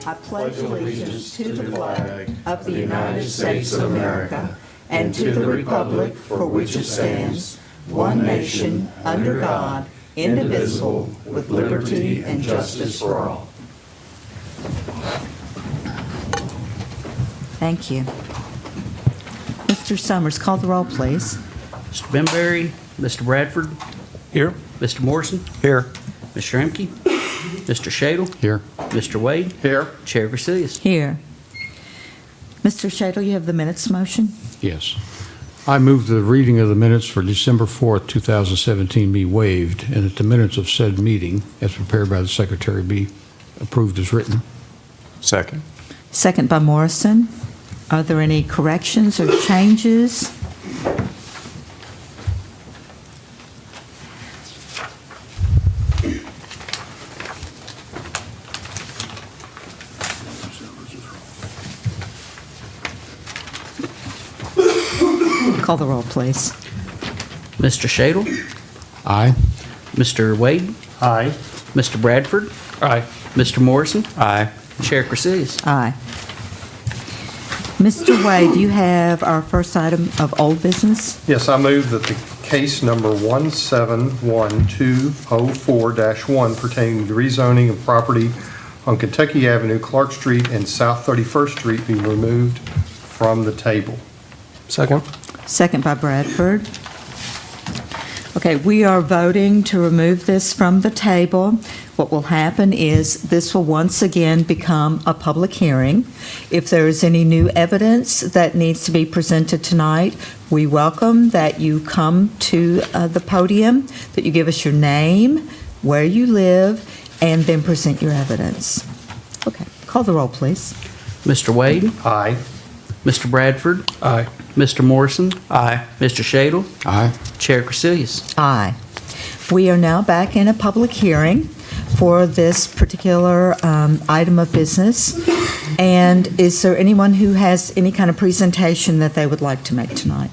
I pledge allegiance to the flag of the United States of America and to the republic for which it stands, one nation, under God, indivisible, with liberty and justice for all. Thank you. Mr. Summers, call the roll, please. Mr. Benberry, Mr. Bradford, Here. Mr. Morrison, Here. Mr. Emke, Mr. Shadle, Here. Mr. Wade, Here. Chair Garcias. Here. Mr. Shadle, you have the minutes motion? Yes. I move the reading of the minutes for December 4th, 2017 be waived, and that the minutes of said meeting, as prepared by the secretary, be approved as written. Second. Second by Morrison. Are there any corrections or changes? Call the roll, please. Mr. Shadle, Aye. Mr. Wade, Aye. Mr. Bradford, Aye. Mr. Morrison, Aye. Chair Garcias. Aye. Mr. Wade, you have our first item of old business. Yes, I move that the case number 171204-1 pertaining to rezoning of property on Kentucky Avenue, Clark Street, and South 31st Street be removed from the table. Second. Second by Bradford. Okay, we are voting to remove this from the table. What will happen is this will once again become a public hearing. If there is any new evidence that needs to be presented tonight, we welcome that you come to the podium, that you give us your name, where you live, and then present your evidence. Okay, call the roll, please. Mr. Wade, Aye. Mr. Bradford, Aye. Mr. Morrison, Aye. Mr. Shadle, Aye. Chair Garcias. Aye. We are now back in a public hearing for this particular item of business. And is there anyone who has any kind of presentation that they would like to make tonight?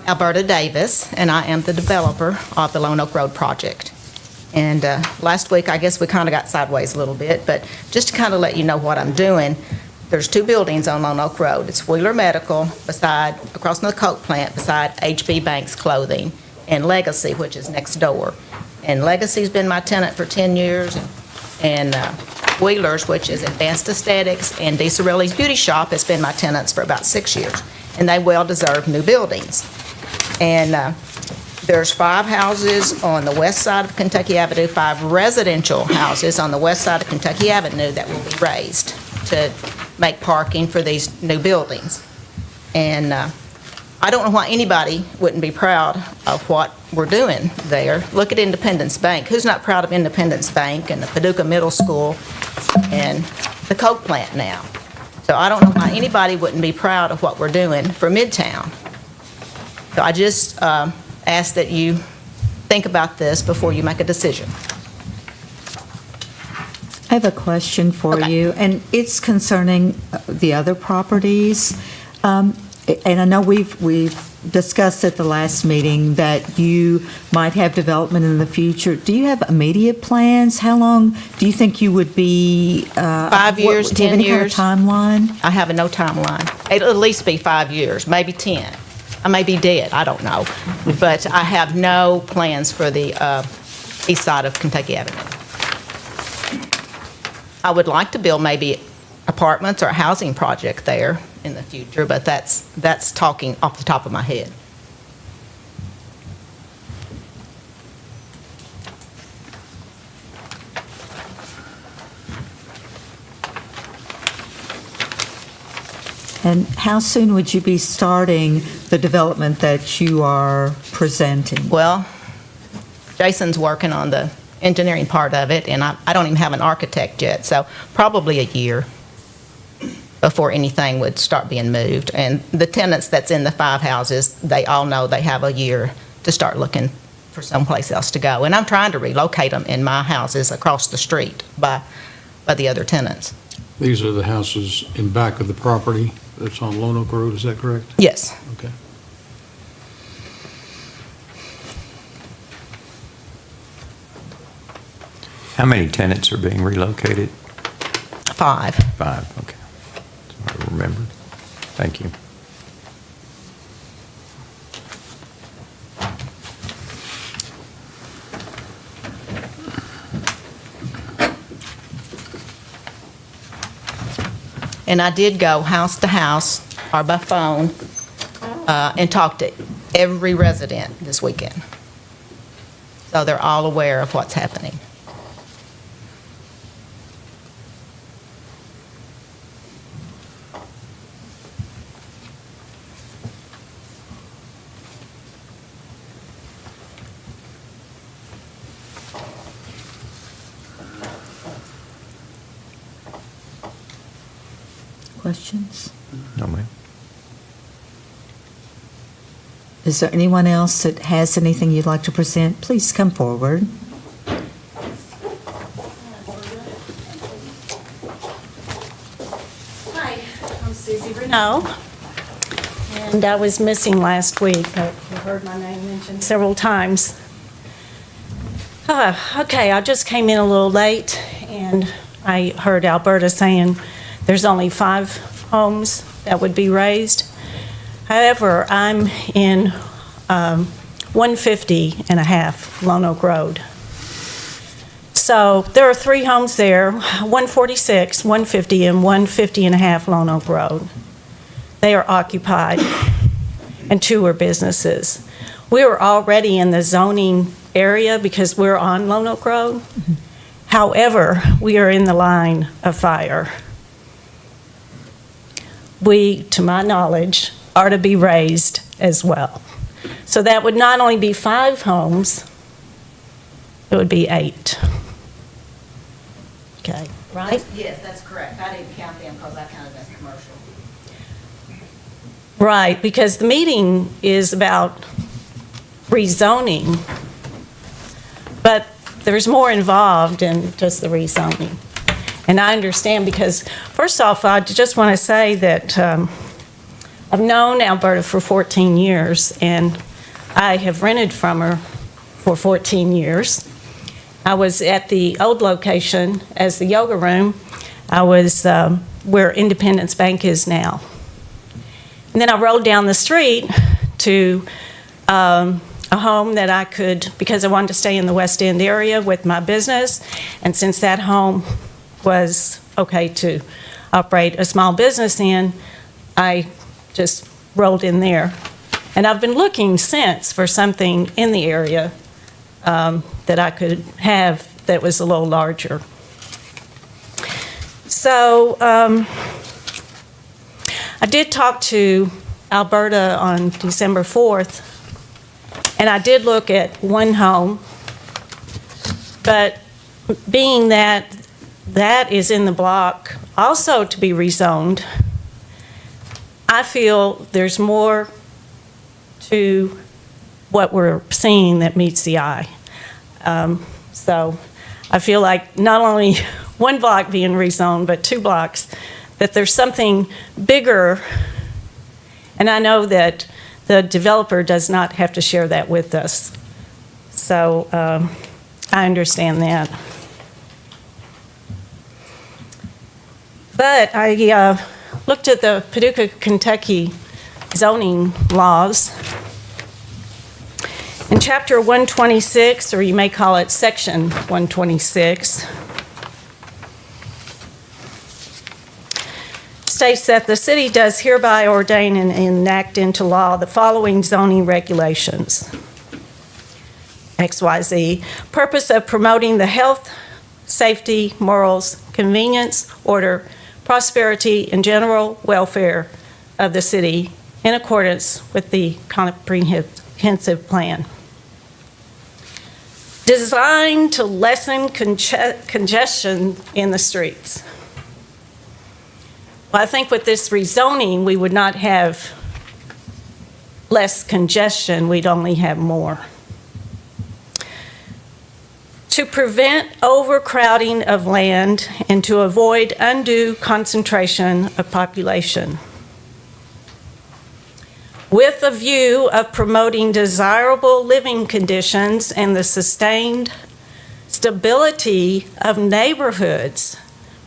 Alberta Davis, and I am the developer of the Lone Oak Road project. And last week, I guess we kind of got sideways a little bit, but just to kind of let you know what I'm doing, there's two buildings on Lone Oak Road. It's Wheeler Medical across from the Coke plant beside HB Banks Clothing, and Legacy, which is next door. And Legacy's been my tenant for 10 years, and Wheeler's, which is Advanced Aesthetics, and DeCirelli's Beauty Shop has been my tenants for about 6 years, and they well-deserved new buildings. And there's 5 houses on the west side of Kentucky Avenue, 5 residential houses on the west side of Kentucky Avenue that will be raised to make parking for these new buildings. And I don't know why anybody wouldn't be proud of what we're doing there. Look at Independence Bank. Who's not proud of Independence Bank and the Paducah Middle School and the Coke plant now? So I don't know why anybody wouldn't be proud of what we're doing for Midtown. So I just ask that you think about this before you make a decision. I have a question for Okay. you, and it's concerning the other properties. And I know we've discussed at the last meeting that you might have development in the future. Do you have immediate plans? How long do you think you would be? 5 years, do you have 10 any kind of years. timeline? I have no timeline. It'll at least be 5 years, maybe 10. I may be dead, I don't know. But I have no plans for the east side of Kentucky Avenue. I would like to build maybe apartments or a housing project there in the future, but that's talking off the top of my head. And how soon would you be starting the development that you are presenting? Well, Jason's working on the engineering part of it, and I don't even have an architect yet, so probably a year. before anything would start being moved. And the tenants that's in the 5 houses, they all know they have a year to start looking for someplace else to go. And I'm trying to relocate them in my houses across the street by the other tenants. These are the houses in back of the property that's on Lone Oak Road, is that correct? Yes. Okay. How many tenants are being relocated? 5. 5, okay. That's what I remembered. Thank you. And I did go house to house or by phone and talk to every resident this weekend. So they're all aware of what's happening. Questions? No, ma'am. Is there anyone else that has anything you'd like to present? Please come forward. Hi, I'm Susie Renaud, and I was missing last week, but you heard my name mentioned several times. Okay, I just came in a little late, and I heard Alberta saying there's only 5 homes that would be raised. However, I'm in 150 and a half Lone Oak Road. So there are 3 homes there, 146, 150, and 150 and a half Lone Oak Road. They are occupied, and 2 are businesses. We are already in the zoning area because we're on Lone Oak Road. However, we are in the line of fire. We, to my knowledge, are to be raised as well. So that would not only be 5 homes, it would be 8. Okay, right? Yes, that's correct. I didn't count them because I counted as commercial. Right, because the meeting is about rezoning, but there's more involved than just the rezoning. And I understand because, first off, I just want to say that I've known Alberta for 14 years, and I have rented from her for 14 years. I was at the old location as the yoga room. I was where Independence Bank is now. And then I rode down the street to a home that I could, because I wanted to stay in the West End area with my business, and since that home was okay to operate a small business in, I just rolled in there. And I've been looking since for something in the area that I could have that was a little larger. So I did talk to Alberta on December 4th, and I did look at one home, but being that that is in the block also to be rezoned, I feel there's more to what we're seeing that meets the eye. So I feel like not only one block being rezoned, but 2 blocks, that there's something bigger, and I know that the developer does not have to share that with us. So I understand that. But I looked at the Paducah, Kentucky zoning laws. In Chapter 126, or you may call it Section 126, states that the city does hereby ordain and enact into law the following zoning regulations. XYZ, purpose of promoting the health, safety, morals, convenience, order, prosperity, and general welfare of the city in accordance with the comprehensive plan. Designed to lessen congestion in the streets. Well, I think with this rezoning, we would not have less congestion, we'd only have more. To prevent overcrowding of land and to avoid undue concentration of population. With a view of promoting desirable living conditions and the sustained stability of neighborhoods,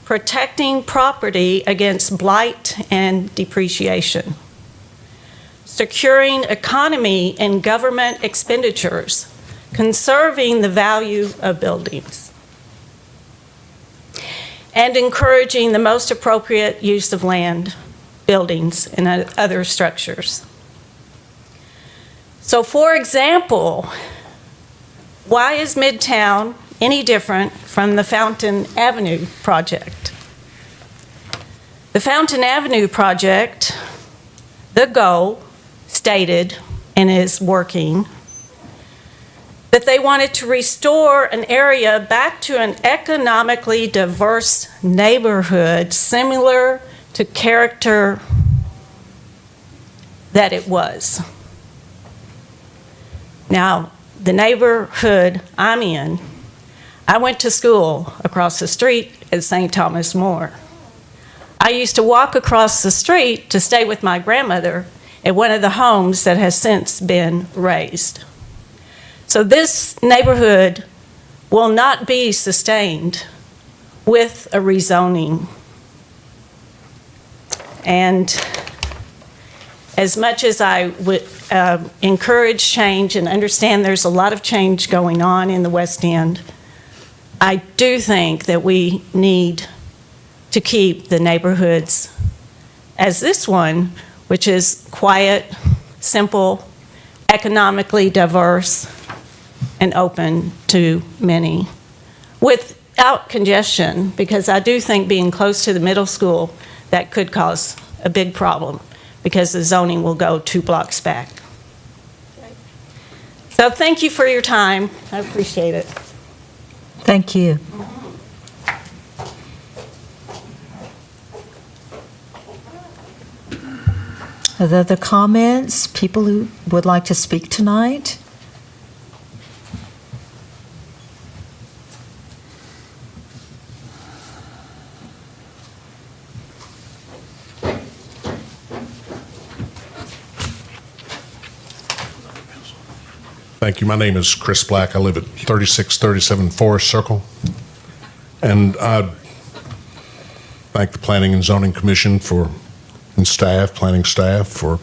protecting property against blight and depreciation, securing economy and government expenditures, conserving the value of buildings, and encouraging the most appropriate use of land, buildings, and other structures. So, for example, why is Midtown any different from the Fountain Avenue project? The Fountain Avenue project, the goal stated and is working, that they wanted to restore an area back to an economically diverse neighborhood similar to character that it was. Now, the neighborhood I'm in, I went to school across the street at St. Thomas More. I used to walk across the street to stay with my grandmother at one of the homes that has since been razed. So this neighborhood will not be sustained with a rezoning. And as much as I would encourage change and understand there's a lot of change going on in the West End, I do think that we need to keep the neighborhoods as this one, which is quiet, simple, economically diverse, and open to many, without congestion, because I do think being close to the middle school, that could cause a big problem, because the zoning will go 2 blocks back. So thank you for your time. I appreciate it. Thank you. Are there other comments? People who would like to speak tonight? Thank you. My name is Chris Black. I live at 3637 Forest Circle. And I thank the Planning and Zoning Commission and staff, planning staff, for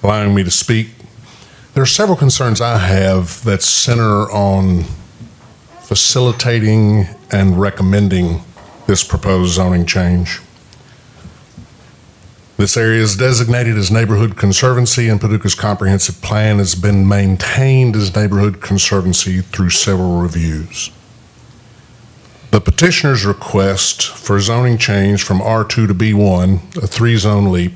allowing me to speak. There are several concerns I have that center on facilitating and recommending this proposed zoning change. This area is designated as Neighborhood Conservancy, and Paducah's comprehensive plan has been maintained as Neighborhood Conservancy through several reviews. The petitioner's request for zoning change from R2 to B1, a 3-zone leap,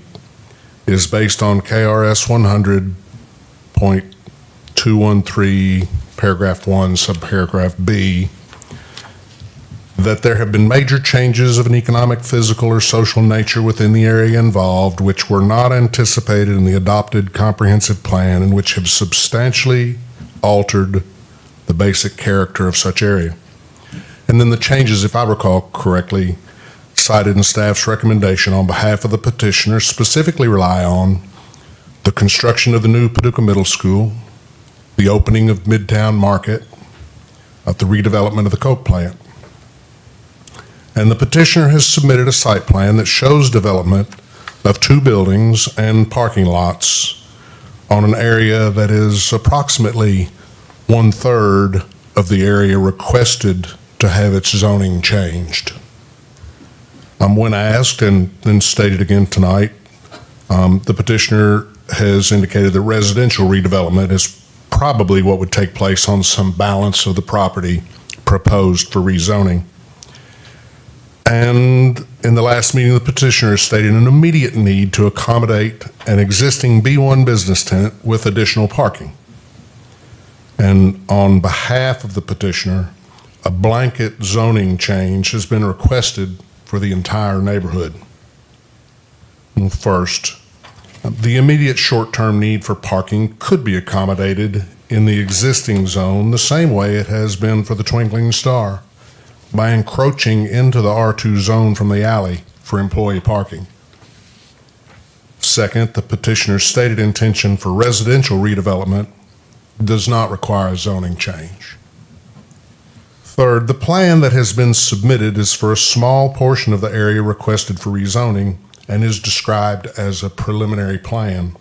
is based on KRS 100.213, paragraph 1, subparagraph B, that there have been major changes of an economic, physical, or social nature within the area involved which were not anticipated in the adopted comprehensive plan and which have substantially altered the basic character of such area. And then the changes, if I recall correctly, cited in staff's recommendation on behalf of the petitioner specifically rely on the construction of the new Paducah Middle School, the opening of Midtown Market, of the redevelopment of the Coke plant. And the petitioner has submitted a site plan that shows development of 2 buildings and parking lots on an area that is approximately 1/3 of the area requested to have its zoning changed. When asked, and then stated again tonight, the petitioner has indicated that residential redevelopment is probably what would take place on some balance of the property proposed for rezoning. And in the last meeting, the petitioner stated an immediate need to accommodate an existing B1 business tenant with additional parking. And on behalf of the petitioner, a blanket zoning change has been requested for the entire neighborhood. First, the immediate short-term need for parking could be accommodated in the existing zone the same way it has been for the Twinkling Star, by encroaching into the R2 zone from the alley for employee parking. Second, the petitioner's stated intention for residential redevelopment does not require a zoning change. Third, the plan that has been submitted is for a small portion of the area requested for rezoning and is described as a preliminary plan.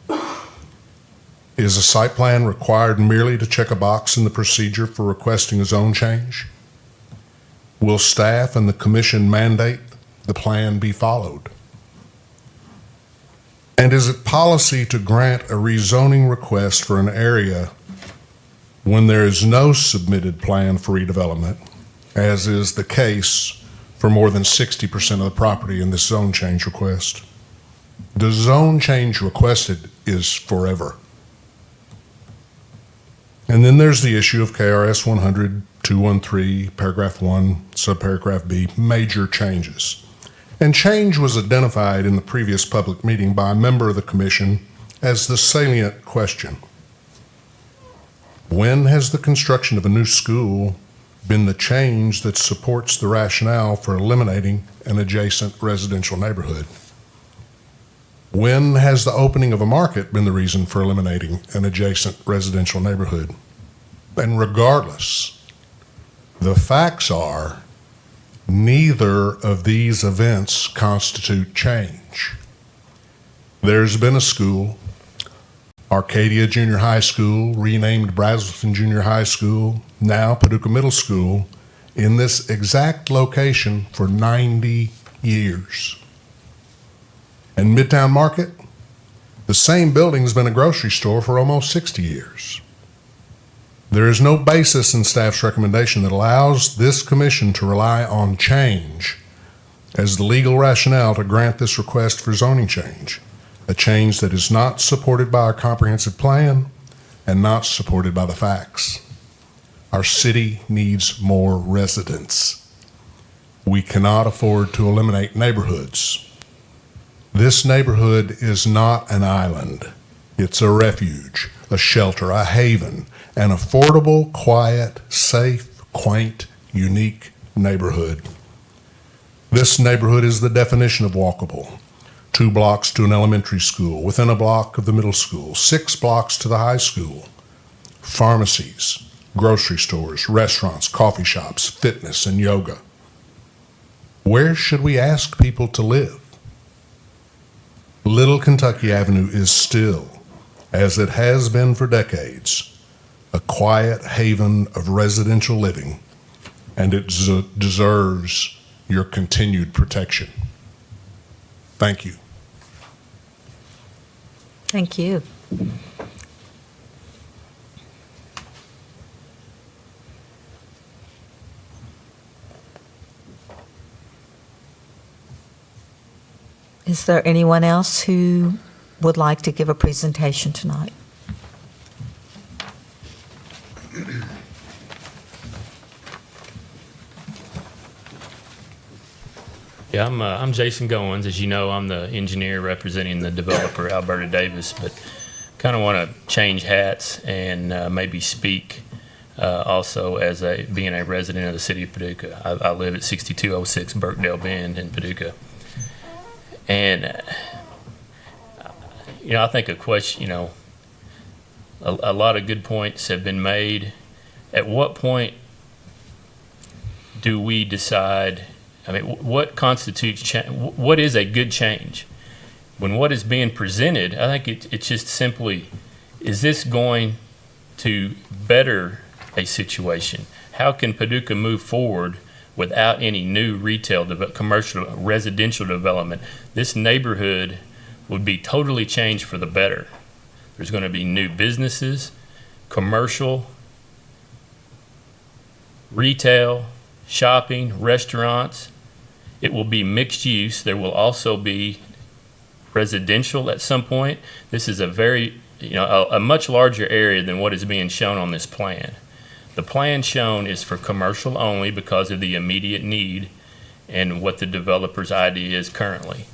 Is a site plan required merely to check a box in the procedure for requesting a zone change? Will staff and the commission mandate the plan be followed? And is it policy to grant a rezoning request for an area when there is no submitted plan for redevelopment, as is the case for more than 60% of the property in this zone change request? The zone change requested is forever. And then there's the issue of KRS 100-213, paragraph 1, subparagraph B, major changes. And change was identified in the previous public meeting by a member of the commission as the salient question. When has the construction of a new school been the change that supports the rationale for eliminating an adjacent residential neighborhood? When has the opening of a market been the reason for eliminating an adjacent residential neighborhood? And regardless, the facts are neither of these events constitute change. There's been a school, Arcadia Junior High School, renamed Brazelton Junior High School, now Paducah Middle School, in this exact location for 90 years. And Midtown Market, the same building's been a grocery store for almost 60 years. There is no basis in staff's recommendation that allows this commission to rely on change as the legal rationale to grant this request for zoning change, a change that is not supported by our comprehensive plan and not supported by the facts. Our city needs more residents. We cannot afford to eliminate neighborhoods. This neighborhood is not an island. It's a refuge, a shelter, a haven, an affordable, quiet, safe, quaint, unique neighborhood. This neighborhood is the definition of walkable. 2 blocks to an elementary school, within a block of the middle school, 6 blocks to the high school. Pharmacies, grocery stores, restaurants, coffee shops, fitness, and yoga. Where should we ask people to live? Little Kentucky Avenue is still, as it has been for decades, a quiet haven of residential living, and it deserves your continued protection. Thank you. Thank you. Is there anyone else who would like to give a presentation tonight? Yeah, I'm Jason Goins. As you know, I'm the engineer representing the developer, Alberta Davis, but kind of want to change hats and maybe speak also as being a resident of the City of Paducah. I live at 6206 Birkdale Bend in Paducah. And, I think a question, a lot of good points have been made. At what point do we decide, what constitutes what is a good change? When what is being presented, I think it's just simply, is this going to better a situation? How can Paducah move forward without any new retail, commercial, residential development? This neighborhood would be totally changed for the better. There's going to be new businesses, commercial, retail, shopping, restaurants. It will be mixed use. There will also be residential at some point. This is a very, a much larger area than what is being shown on this plan. The plan shown is for commercial only because of the immediate need and what the developer's idea is currently.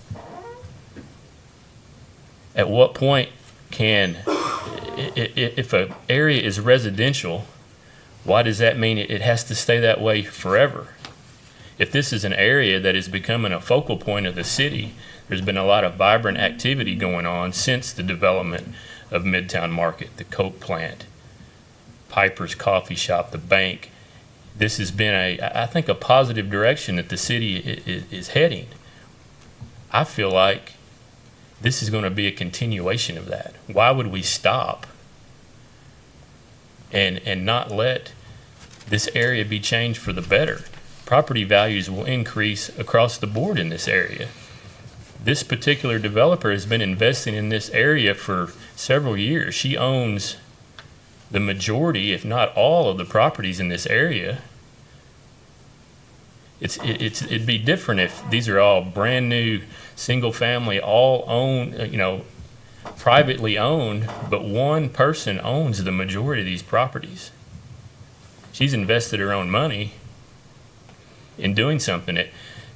At what point can, if an area is residential, why does that mean it has to stay that way forever? If this is an area that is becoming a focal point of the city, there's been a lot of vibrant activity going on since the development of Midtown Market, the Coke plant, Piper's Coffee Shop, the bank. This has been I think, a positive direction that the city is heading. I feel like this is going to be a continuation of that. Why would we stop and not let this area be changed for the better? Property values will increase across the board in this area. This particular developer has been investing in this area for several years. She owns the majority, if not all, of the properties in this area. It'd be different if these are all brand new, single family, all owned, privately owned, but one person owns the majority of these properties. She's invested her own money in doing something.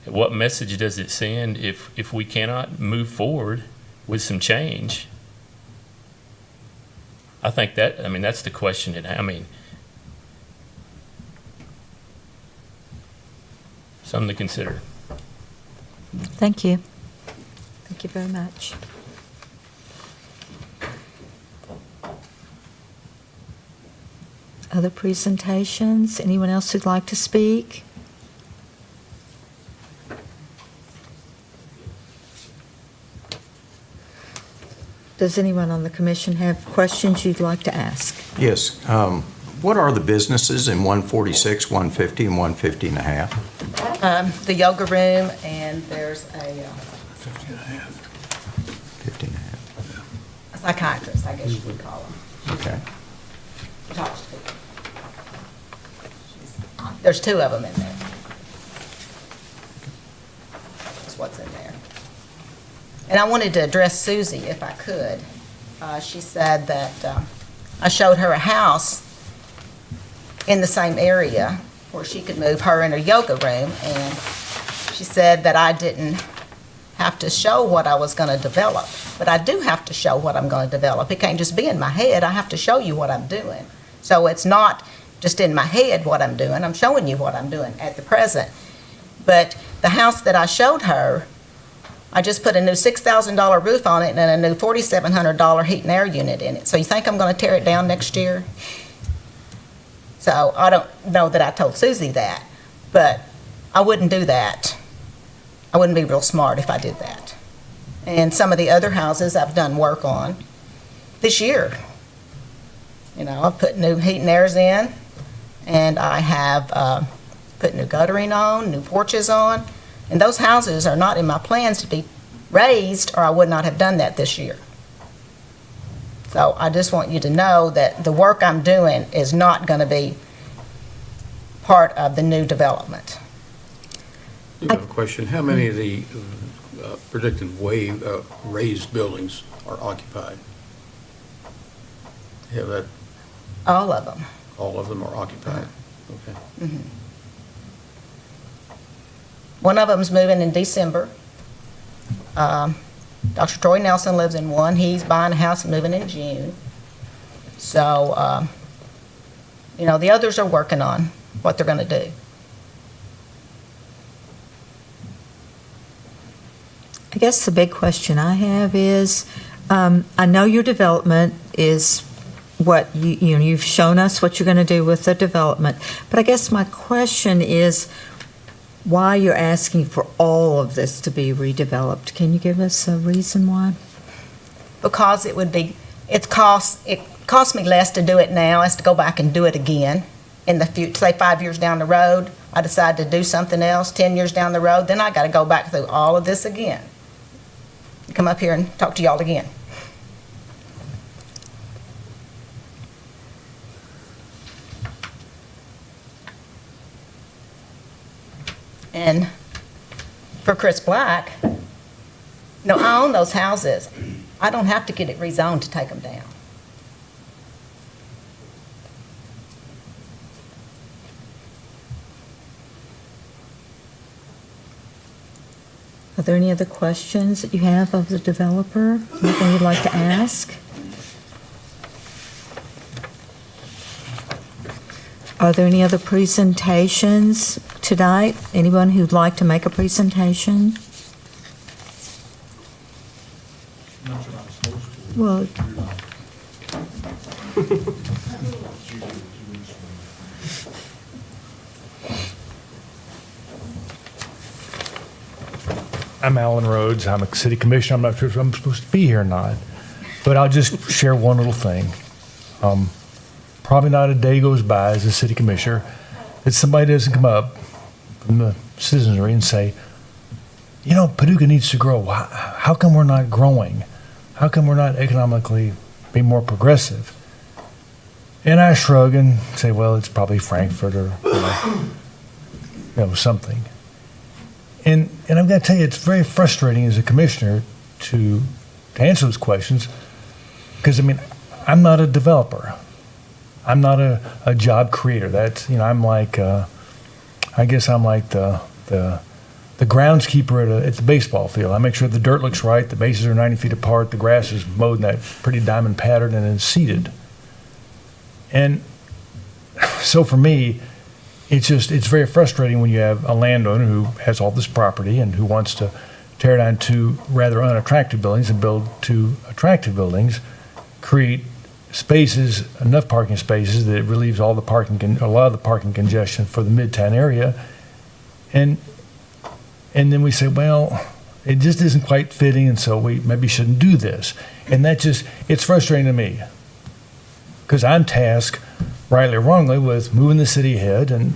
What message does it send if we cannot move forward with some change? I think that's the question. Something to consider. Thank you. Thank you very much. Other presentations? Anyone else who'd like to speak? Does anyone on the commission have questions you'd like to ask? Yes. What are the businesses in 146, 150, and 150 and a half? The yoga room, and there's a 50 and a half. 50 and a half. a psychiatrist, I guess you would call him. Okay. Talks to people. There's two of them in there. That's what's in there. And I wanted to address Susie, if I could. She said that I showed her a house in the same area where she could move her in her yoga room, and she said that I didn't have to show what I was going to develop. But I do have to show what I'm going to develop. It can't just be in my head. I have to show you what I'm doing. So it's not just in my head what I'm doing. I'm showing you what I'm doing at the present. But the house that I showed her, I just put a new $6,000 roof on it and a new $4,700 heat and air unit in it. So you think I'm going to tear it down next year? So I don't know that I told Susie that, but I wouldn't do that. I wouldn't be real smart if I did that. And some of the other houses I've done work on this year. I've put new heat and airs in, and I have put new guttering on, new porches on, and those houses are not in my plans to be raised, or I would not have done that this year. So I just want you to know that the work I'm doing is not going to be part of the new development. I have a question. How many of the predicted raised buildings are occupied? You have that? All of them. All of them are occupied? Okay. Mm-hmm. One of them's moving in December. Dr. Troy Nelson lives in one. He's buying a house and moving in June. So, the others are working on what they're going to do. I guess the big question I have is, I know your development is what you've shown us what you're going to do with the development, but I guess my question is why you're asking for all of this to be redeveloped. Can you give us a reason why? Because it costs me less to do it now as to go back and do it again in the future. Say 5 years down the road, I decide to do something else. 10 years down the road, then I got to go back through all of this again. Come up here and talk to y'all again. And for Chris Black, I own those houses. I don't have to get it rezoned to take them down. Are there any other questions that you have of the developer? Anything you'd like to ask? Are there any other presentations tonight? Anyone who'd like to make a presentation? Well, I'm Alan Rhodes. I'm a city commissioner. I'm not sure if I'm supposed to be here or not, but I'll just share one little thing. Probably not a day goes by as a city commissioner that somebody doesn't come up from the citizenry and say, you know, Paducah needs to grow. How come we're not growing? How come we're not economically being more progressive? And I shrug and say, well, it's probably Frankfurt or something. And I've got to tell you, it's very frustrating as a commissioner to answer those questions because, I mean, I'm not a developer. I'm not a job creator. That's, I'm like, I guess I'm like the groundskeeper at the baseball field. I make sure the dirt looks right, the bases are 90 feet apart, the grass is mowed in that pretty diamond pattern and then seeded. And so for me, it's very frustrating when you have a landowner who has all this property and who wants to tear down two rather unattractive buildings and build two attractive buildings, create spaces, enough parking spaces that it relieves a lot of the parking congestion for the Midtown area. And then we say, well, it just isn't quite fitting, and so we maybe shouldn't do this. And it's frustrating to me because I'm tasked, rightly or wrongly, with moving the city ahead, and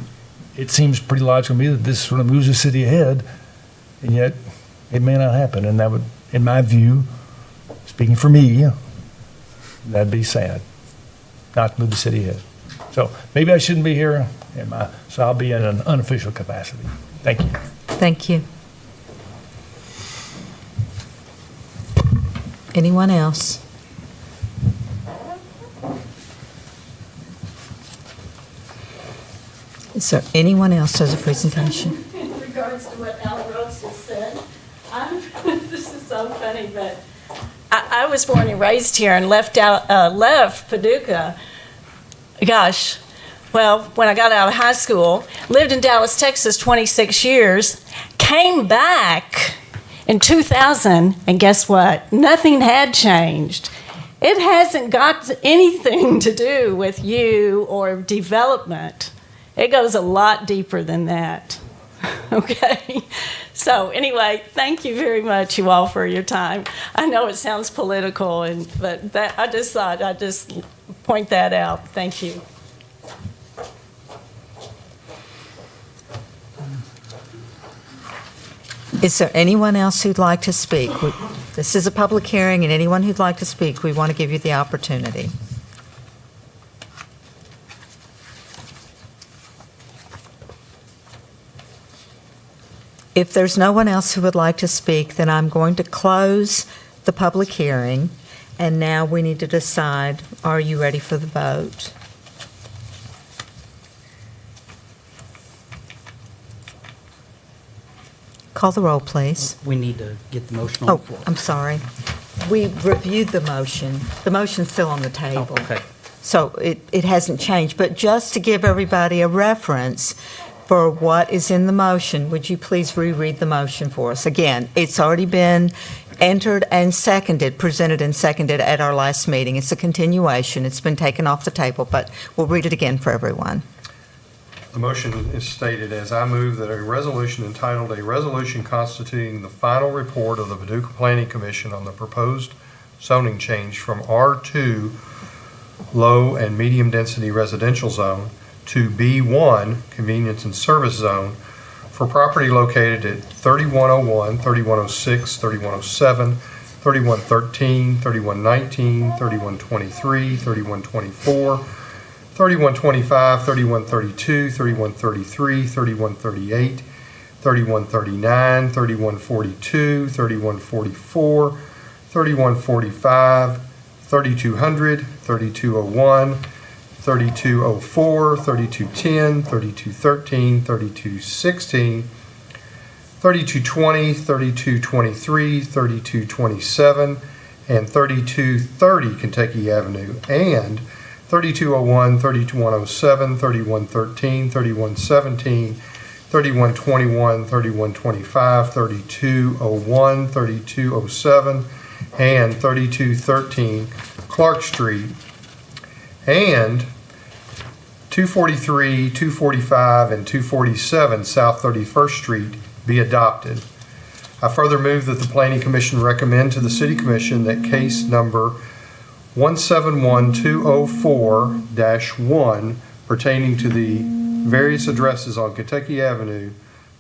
it seems pretty logical to me that this sort of moves the city ahead, and yet it may not happen. And that would, in my view, speaking for me, that'd be sad, not to move the city ahead. So maybe I shouldn't be here, so I'll be in an unofficial capacity. Thank you. thank you. Anyone else? Is there anyone else who has a presentation? In regards to what Alan Rhodes just said, this is so funny, but I was born and raised here and left Paducah. Gosh, well, when I got out of high school, lived in Dallas, Texas, 26 years, came back in 2000, and guess what? Nothing had changed. It hasn't got anything to do with you or development. It goes a lot deeper than that. Okay? So anyway, thank you very much, you all, for your time. I know it sounds political, but I just thought I'd just point that out. Thank you. Is there anyone else who'd like to speak? This is a public hearing, and anyone who'd like to speak, we want to give you the opportunity. If there's no one else who would like to speak, then I'm going to close the public hearing, and now we need to decide, are you ready for the vote? Call the roll, please. We need to get the motion on Oh, the floor. I'm sorry. We reviewed the motion. The motion's still on the Oh, table. okay. So it hasn't changed. But just to give everybody a reference for what is in the motion, would you please reread the motion for us? Again, it's already been entered and seconded, presented and seconded at our last meeting. It's a continuation. It's been taken off the table, but we'll read it again for everyone. The motion is stated as, I move that a resolution entitled, "A Resolution Constituting the Final Report of the Paducah Planning Commission on the Proposed Zoning Change from R2 Low and Medium Density Residential Zone to B1 Convenience and Service Zone for property located at 3101, 3106, 3107, 3113, 3119, 3123, 3124, 3125, 3132, 3133, 3138, 3139, 3142, 3144, 3145, 3200, 3201, 3204, 3210, 3213, 3216, 3220, 3223, 3227, and 3230 Kentucky Avenue, and 3201, 3107, 3113, 3117, 3121, 3125, 3201, 3207, and 3213 Clark Street, and 243, 245, and 247 South 31st Street be adopted. I further move that the Planning Commission recommend to the City Commission that case number 171204-1 pertaining to the various addresses on Kentucky Avenue,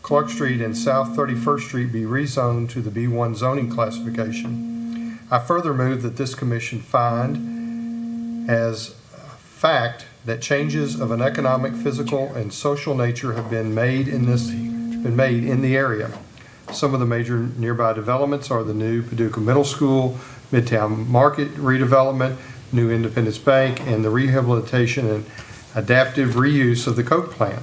Clark Street, and South 31st Street be rezoned to the B1 zoning classification. I further move that this commission find as fact that changes of an economic, physical, and social nature have been made in the area. Some of the major nearby developments are the new Paducah Middle School, Midtown Market redevelopment, new Independence Bank, and the rehabilitation and adaptive reuse of the Coke plant.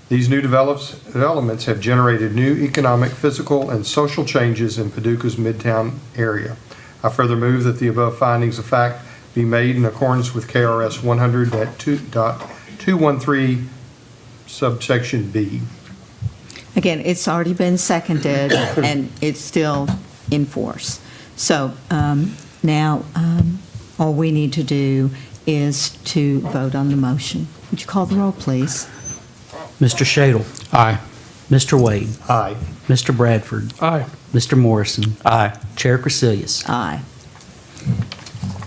These new developments have generated new economic, physical, and social changes in Paducah's Midtown area. I further move that the above findings of fact be made in accordance with KRS 100.213 subsection B. Again, it's already been seconded, and it's still in force. So now all we need to do is to vote on the motion. Would you call the roll, please? Mr. Shadle. Aye. Mr. Wade. Aye. Mr. Bradford. Aye. Mr. Morrison. Aye. Chair Crecilius. Aye.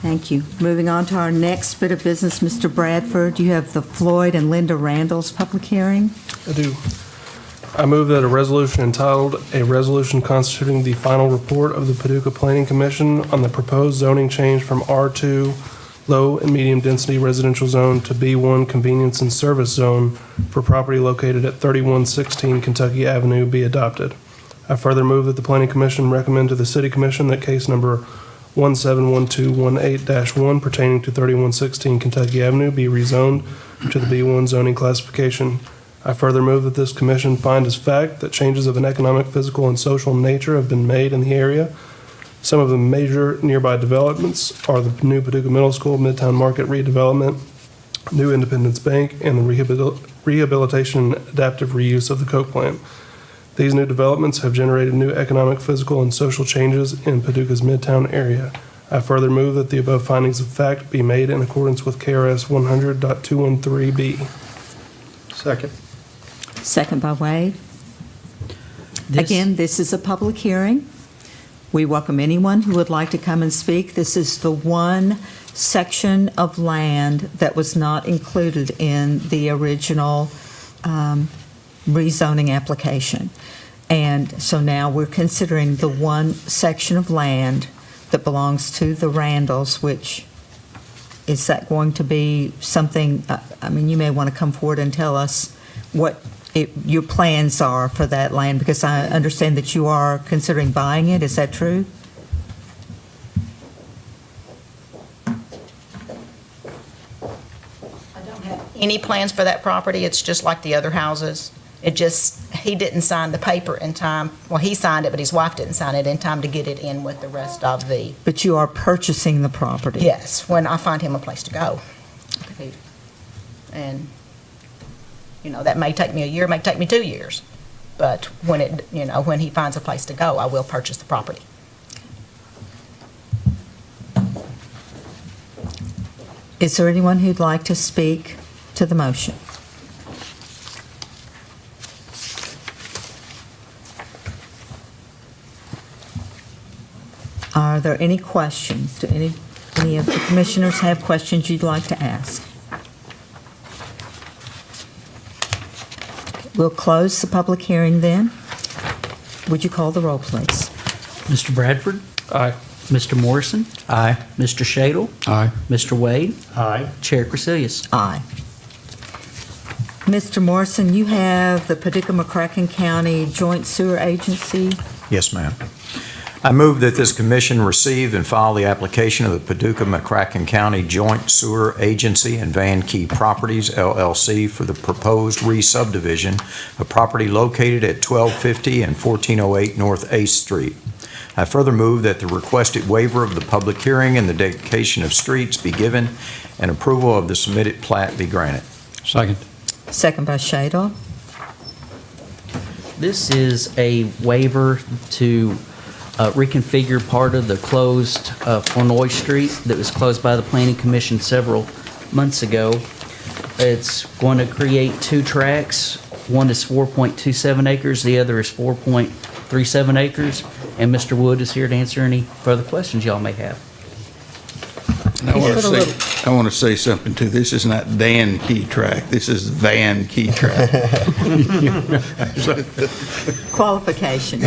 Thank you. Moving on to our next bit of business, Mr. Bradford, you have the Floyd and Linda Randall's public hearing. I do. I move that a resolution entitled, "A Resolution Constituting the Final Report of the Paducah Planning Commission on the Proposed Zoning Change from R2 Low and Medium Density Residential Zone to B1 Convenience and Service Zone for property located at 3116 Kentucky Avenue be adopted." I further move that the Planning Commission recommend to the City Commission that case number 171218-1 pertaining to 3116 Kentucky Avenue be rezoned to the B1 zoning classification. I further move that this commission find as fact that changes of an economic, physical, and social nature have been made in the area. Some of the major nearby developments are the new Paducah Middle School, Midtown Market redevelopment, new Independence Bank, and the rehabilitation and adaptive reuse of the Coke plant. These new developments have generated new economic, physical, and social changes in Paducah's Midtown area. I further move that the above findings of fact be made in accordance with KRS 100.213B. Second. Second by Wade. Again, this is a public hearing. We welcome anyone who would like to come and speak. This is the one section of land that was not included in the original rezoning application. And so now we're considering the one section of land that belongs to the Randalls, which is that going to be something, I mean, you may want to come forward and tell us what your plans are for that land, because I understand that you are considering buying it. Is that true? I don't have any plans for that property. It's just like the other houses. It just, he didn't sign the paper in time. Well, he signed it, but his wife didn't sign it in time to get it in with the rest of the. But you are purchasing the property? Yes, when I find him a place to go. Okay. And, you know, that may take me a year, may take me 2 years. But when it, you know, when he finds a place to go, I will purchase the property. Is there anyone who'd like to speak to the motion? Are there any questions? Do any of the commissioners have questions you'd like to ask? We'll close the public hearing then. Would you call the roll, please? Mr. Bradford. Aye. Mr. Morrison. Aye. Mr. Shadle. Aye. Mr. Wade. Aye. Chair Crecilius. Aye. Mr. Morrison, you have the Paducah-McCracken County Joint Sewer Agency. Yes, ma'am. I move that this commission receive and file the application of the Paducah-McCracken County Joint Sewer Agency and Van Key Properties, LLC, for the proposed re-subdivision of property located at 1250 and 1408 North 8th Street. I further move that the requested waiver of the public hearing and the dedication of streets be given and approval of the submitted plat be granted. Second. Second by Shadle. This is a waiver to reconfigure part of the closed Flournoy Street that was closed by the Planning Commission several months ago. It's going to create two tracks. One is 4.27 acres, the other is 4.37 acres. And Mr. Wood is here to answer any further questions y'all may have. And I want to say something too. This is not Dan Key Track. This is Van Key Track. Qualification.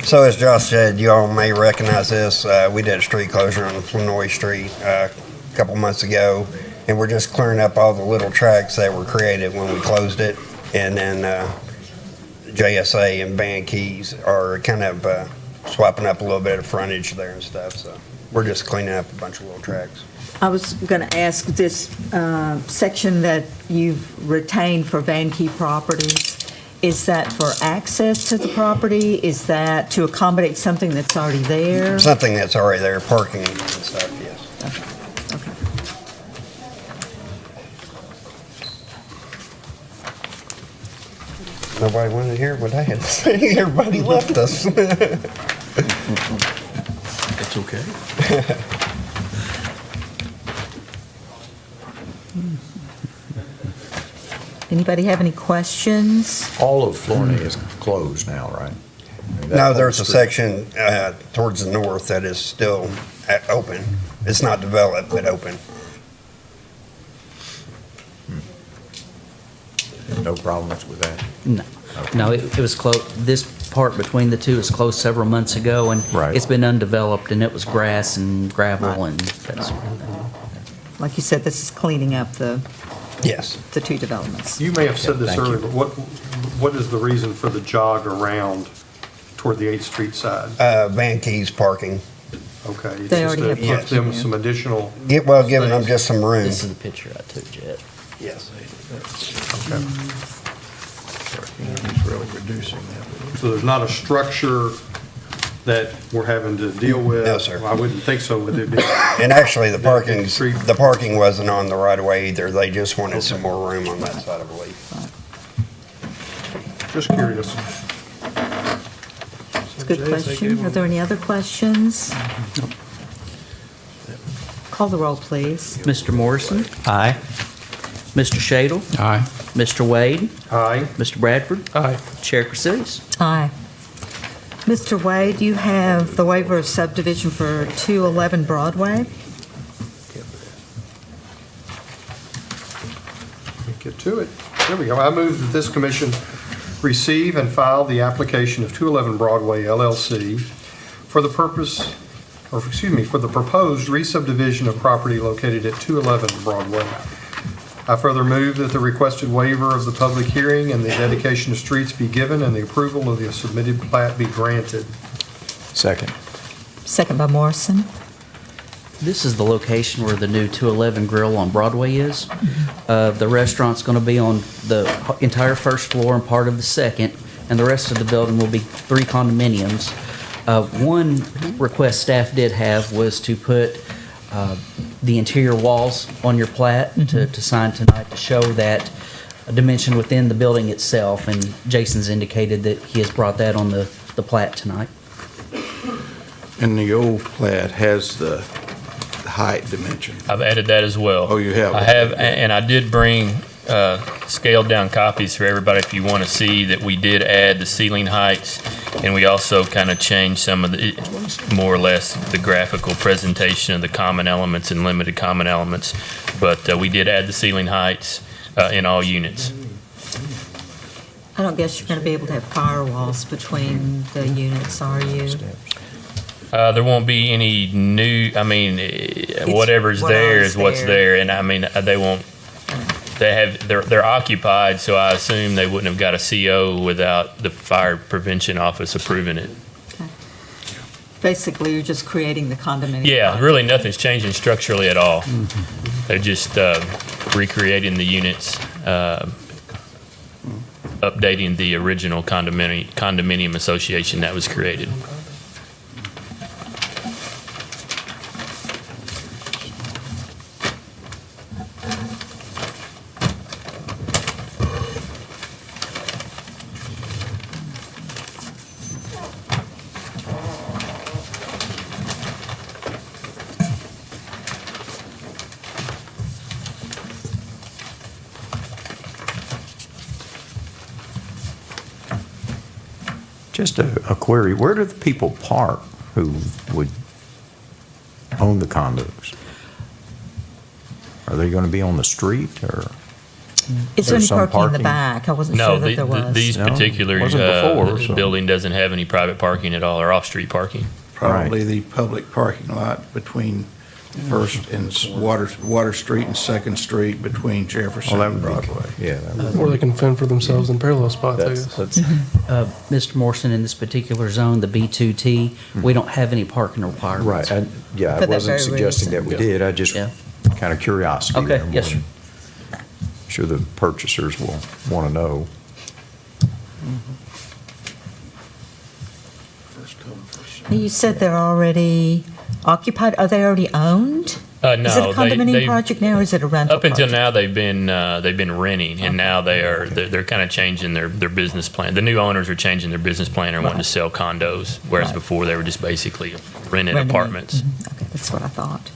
So as Josh said, you all may recognize this. We did a street closure on Flournoy Street a couple months ago, and we're just clearing up all the little tracks that were created when we closed it. And then JSA and Van Keys are kind of swapping up a little bit of frontage there and stuff. So we're just cleaning up a bunch of little tracks. I was going to ask this section that you've retained for Van Key Properties, is that for access to the property? Is that to accommodate something that's already there? Something that's already there, parking and stuff, yes. Okay. Nobody wanted to hear what I had to say. Everybody left us. It's okay. Anybody have any questions? All of Flournoy is closed now, right? No, there's a section towards the north that is still open. It's not developed, but open. No problems with that? No, no, it was closed. This part between the two was closed several months ago, and Right. it's been undeveloped, and it was grass and gravel and that sort of thing. Like you said, this is cleaning up the Yes. two developments. You may have said this Thank you. earlier, but what is the reason for the jog around toward the 8th Street side? Van Keys parking. Okay. it's They just already to have give parking, them yeah. some additional, Giving them just some room. This is the picture I took, Jet. Yes. okay. He's really reducing that. So there's not a structure that we're having to deal with? No, sir. I wouldn't think so with it being. And actually, the Street. parking wasn't on the right of way either. They just wanted some more room on that side, I believe. Just curious. It's a good question. Are there any other questions? Call the roll, please. Mr. Morrison, Aye. Mr. Shadle, Aye. Mr. Wade, Aye. Mr. Bradford, Aye. Chair Cresilius. Aye. Mr. Wade, you have the waiver of subdivision for 211 Broadway. Get to it. There we go. I move that this commission receive and file the application of 211 Broadway LLC for the purpose, or excuse me, for the proposed re-subdivision of property located at 211 Broadway. I further move that the requested waiver of the public hearing and the dedication of streets be given and the approval of the submitted plat be granted. Second. Second by Morrison. This is the location where the new 211 Grill on Broadway is. The restaurant's going to be on the entire first floor and part of the second, and the rest of the building will be 3 condominiums. One request staff did have was to put the interior walls on your plat to sign tonight to show that dimension within the building itself, and Jason's indicated that he has brought that on the plat tonight. And the old plat has the height dimension. I've added that as well. Oh, you have? I have, and I did bring scaled down copies for everybody if you want to see that we did add the ceiling heights, and we also kind of changed some of the, more or less, the graphical presentation of the common elements and limited common elements. But we did add the ceiling heights in all units. I don't guess you're going to be able to have firewalls between the units, are you? There won't be any new, I mean, whatever's what there always is what's there. there, and I mean, they won't, they're occupied, so I assume they wouldn't have got a CO without the fire prevention office approving it. Basically, you're just creating the condominium. Yeah, really nothing's changing structurally at all. They're just recreating the units, updating the original condominium association that was created. Just a query, where do the people park who would own the condos? Are they going to be on the street, or? Is there any some parking in the parking? back? I wasn't No, sure that there was. these No, particular wasn't before, so. building doesn't have any private parking at all, or off-street parking. Probably the public parking lot between First and Water Street and Second Street between Jefferson Well, that and would be, Broadway. yeah, that would Or they can fend for themselves in parallel spots, I guess. that's, Mr. Morrison, in this particular zone, the B2T, we don't have any parking requirements. right, yeah, I For that wasn't very suggesting that we reason. did, I just, Yeah. kind of curiosity. Okay, there more yes, sir. than- Sure the purchasers will want to know. You said they're already occupied. Are they already owned? No, Is it a condominium project now, or is it a rental Up until project? now, they've been renting, and now they're kind of changing their business plan. The new owners are changing their business plan and wanting to sell condos, whereas Right. before they were just basically renting Renting. apartments. Okay, that's what I thought.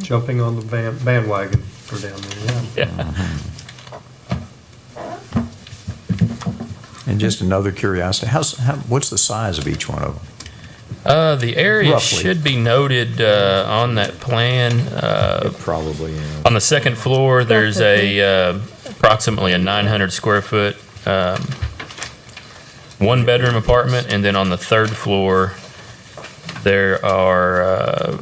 Jumping on the bandwagon for down there, yeah. Yeah. And just another curiosity, what's the size of each one of them? The area Roughly. should be noted on that plan. Probably, yeah. On the second floor, there's approximately a 900 square foot one bedroom apartment, and then on the third floor, there are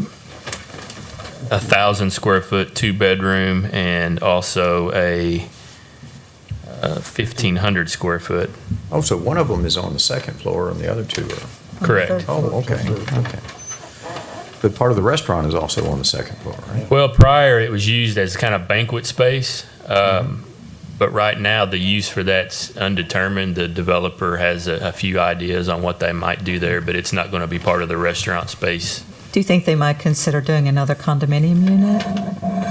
1,000 square foot two bedroom and also a 1,500 square foot. Oh, so one of them is on the second floor and the other two are, Correct. oh, okay, okay. But part of the restaurant is also on the second floor, right? Well, prior it was used as kind of banquet space, but right now the use for that's undetermined. The developer has a few ideas on what they might do there, but it's not going to be part of the restaurant space. Do you think they might consider doing another condominium unit?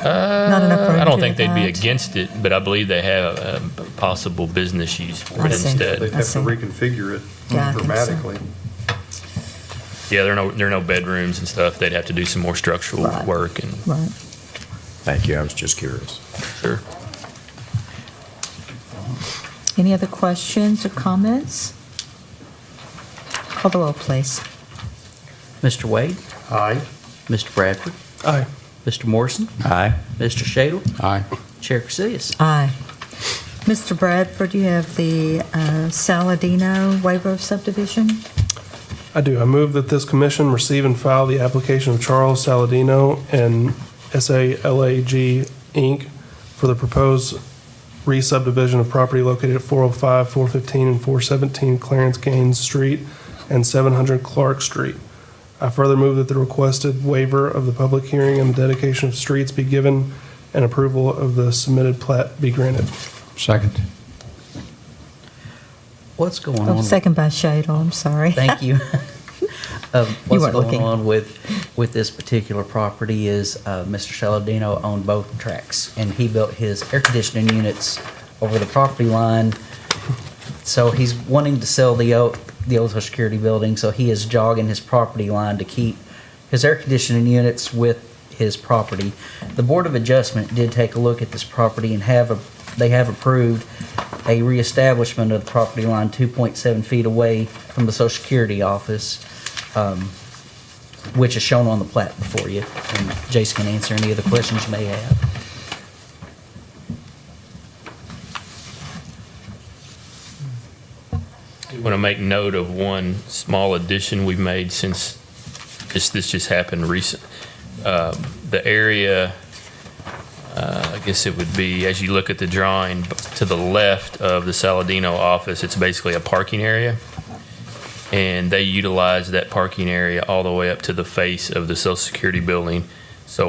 Not enough room I don't to think do they'd be that? against it, but I believe they have a possible business use for it I see. instead. They'd I have see. to reconfigure it Yeah, I think so. dramatically. Yeah, there are no bedrooms and stuff. They'd have to do some more structural Right. work and Right. Thank you, I was just curious. sure. Any other questions or comments? Call the roll, please. Mr. Wade, Aye. Mr. Bradford, Aye. Mr. Morrison, Aye. Mr. Shadle, Aye. Chair Casillas. Aye. Mr. Bradford, you have the Saladino waiver of subdivision? I do. I move that this commission receive and file the application of Charles Saladino and SALAG, Inc. for the proposed re-subdivision of property located at 405, 415, and 417 Clarence Gaines Street and 700 Clark Street. I further move that the requested waiver of the public hearing and the dedication of streets be given and approval of the submitted plat be granted. Second. What's going Oh, on? second by Shadle, I'm sorry. Thank you. What's weren't going looking. on with this particular property is Mr. Saladino owned both tracks, and he built his air conditioning units over the property line. So he's wanting to sell the old Social Security building, so he is jogging his property line to keep his air conditioning units with his property. The Board of Adjustment did take a look at this property and they have approved a reestablishment of the property line 2.7 feet away from the Social Security office, which is shown on the plat before you. And Jason can answer any of the questions you may have. I want to make note of one small addition we've made since this just happened recent. The area, I guess it would be, as you look at the drawing, to the left of the Saladino office, it's basically a parking area. And they utilize that parking area all the way up to the face of the Social Security building. So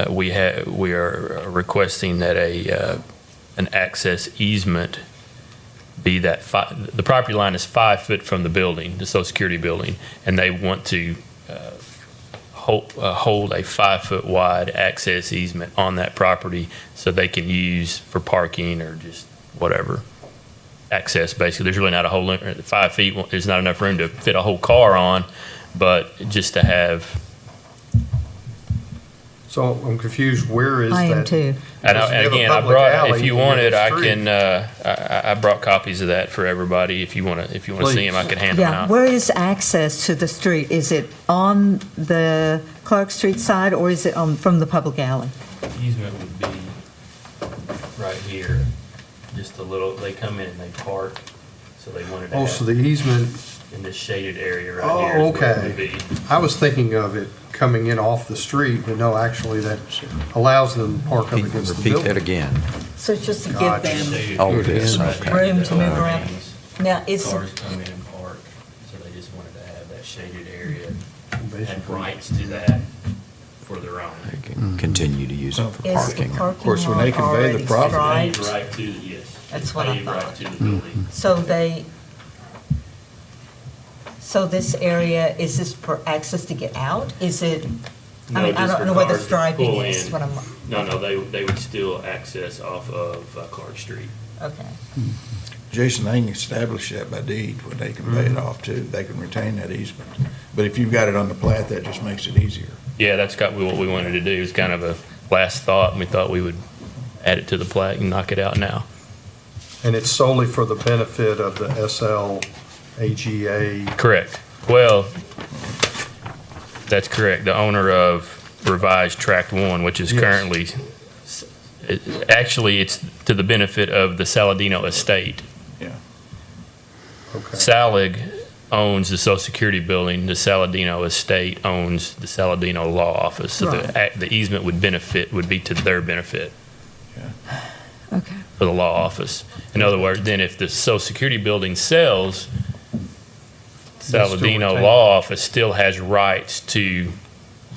we are requesting that an access easement be that the property line is 5 foot from the building, the Social Security building, and they want to hold a 5 foot wide access easement on that property so they can use for parking or just whatever access. Basically, there's really not a whole 5 feet. There's not enough room to fit a whole car on, but just to have. So I'm confused, where is that? I am too. And Because you have a again, I public brought, alley, if you you have wanted, a I street. can, I brought copies of that for everybody. If you want to see them, I could hand them Yeah, out. where is access to the street? Is it on the Clark Street side, or is it from the public alley? Easement would be right here, just a little, they come in and they park, so they wanted to Oh, so have the easement, in this shaded area right oh, here is where it would okay. be. I was thinking of it coming in off the street, but no, actually that allows them to park up against the Repeat building. that again. So it's just to give Gotcha. them Shaded Oh, area, it is, right okay. there, room to move the around. lanes, Now, is, Cars come in and park, so they just wanted to have that shaded area and Basically. rights to that for their own. They can continue to use it for is the parking. parking course, when they lot convey the already property- striped? Right to, yes. That's what I Paved right thought. to the building. So this area, is this for access to get out? Is it, I No, mean, I just don't for know where the cars to striping pull is, in. what I'm, No, they would still access off of Clark Street. okay. Jason, they can establish that by deed when they convey it off too. They can retain that easement. But if you've got it on the plat, that just makes it easier. Yeah, that's got what we wanted to do. It was kind of a last thought, and we thought we would add it to the plat and knock it out now. And it's solely for the benefit of the SLAGA. Correct. Well, that's correct. The owner of revised Tract 1, which is Yes. currently, actually, it's to the benefit of the Saladino estate. Okay. Salig owns the Social Security building. The Saladino estate owns the Saladino law office. So the easement would be to their benefit. Okay. For the law office. In other words, then if the Social Security building sells, still Saladino retain- law office still has rights to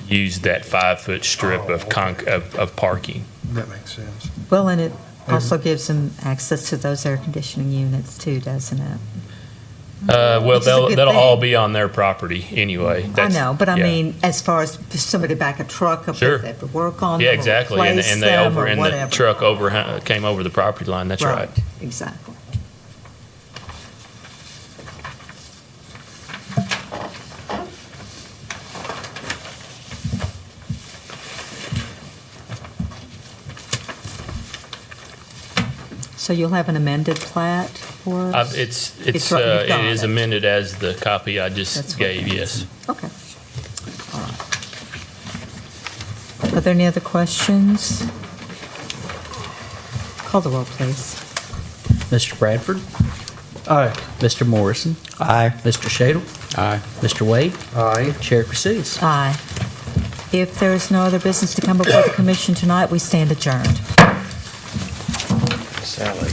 use that 5 foot strip Oh, of parking. That makes sense. Well, and it also gives them access to those air conditioning units too, doesn't it? Well, Which is a good that'll all thing. be on their property anyway. I That's- know, but I yeah. mean, as far as if somebody back a truck up, Sure. if they have to work on Yeah, them or exactly. replace And they them over, or and the whatever. truck came over the property line. That's right. Exactly. So you'll have an amended plat for us? It's right, you've it got is it. amended as the copy I That's just what gave, it yes. is. Okay. All right. Are there any other questions? Call the roll, please. Mr. Bradford? Aye. Mr. Morrison? Aye. Mr. Shadle? Aye. Mr. Wade? Aye. Chair Pursues. Aye. If there is no other business to come before the commission tonight, we stand adjourned. Sally.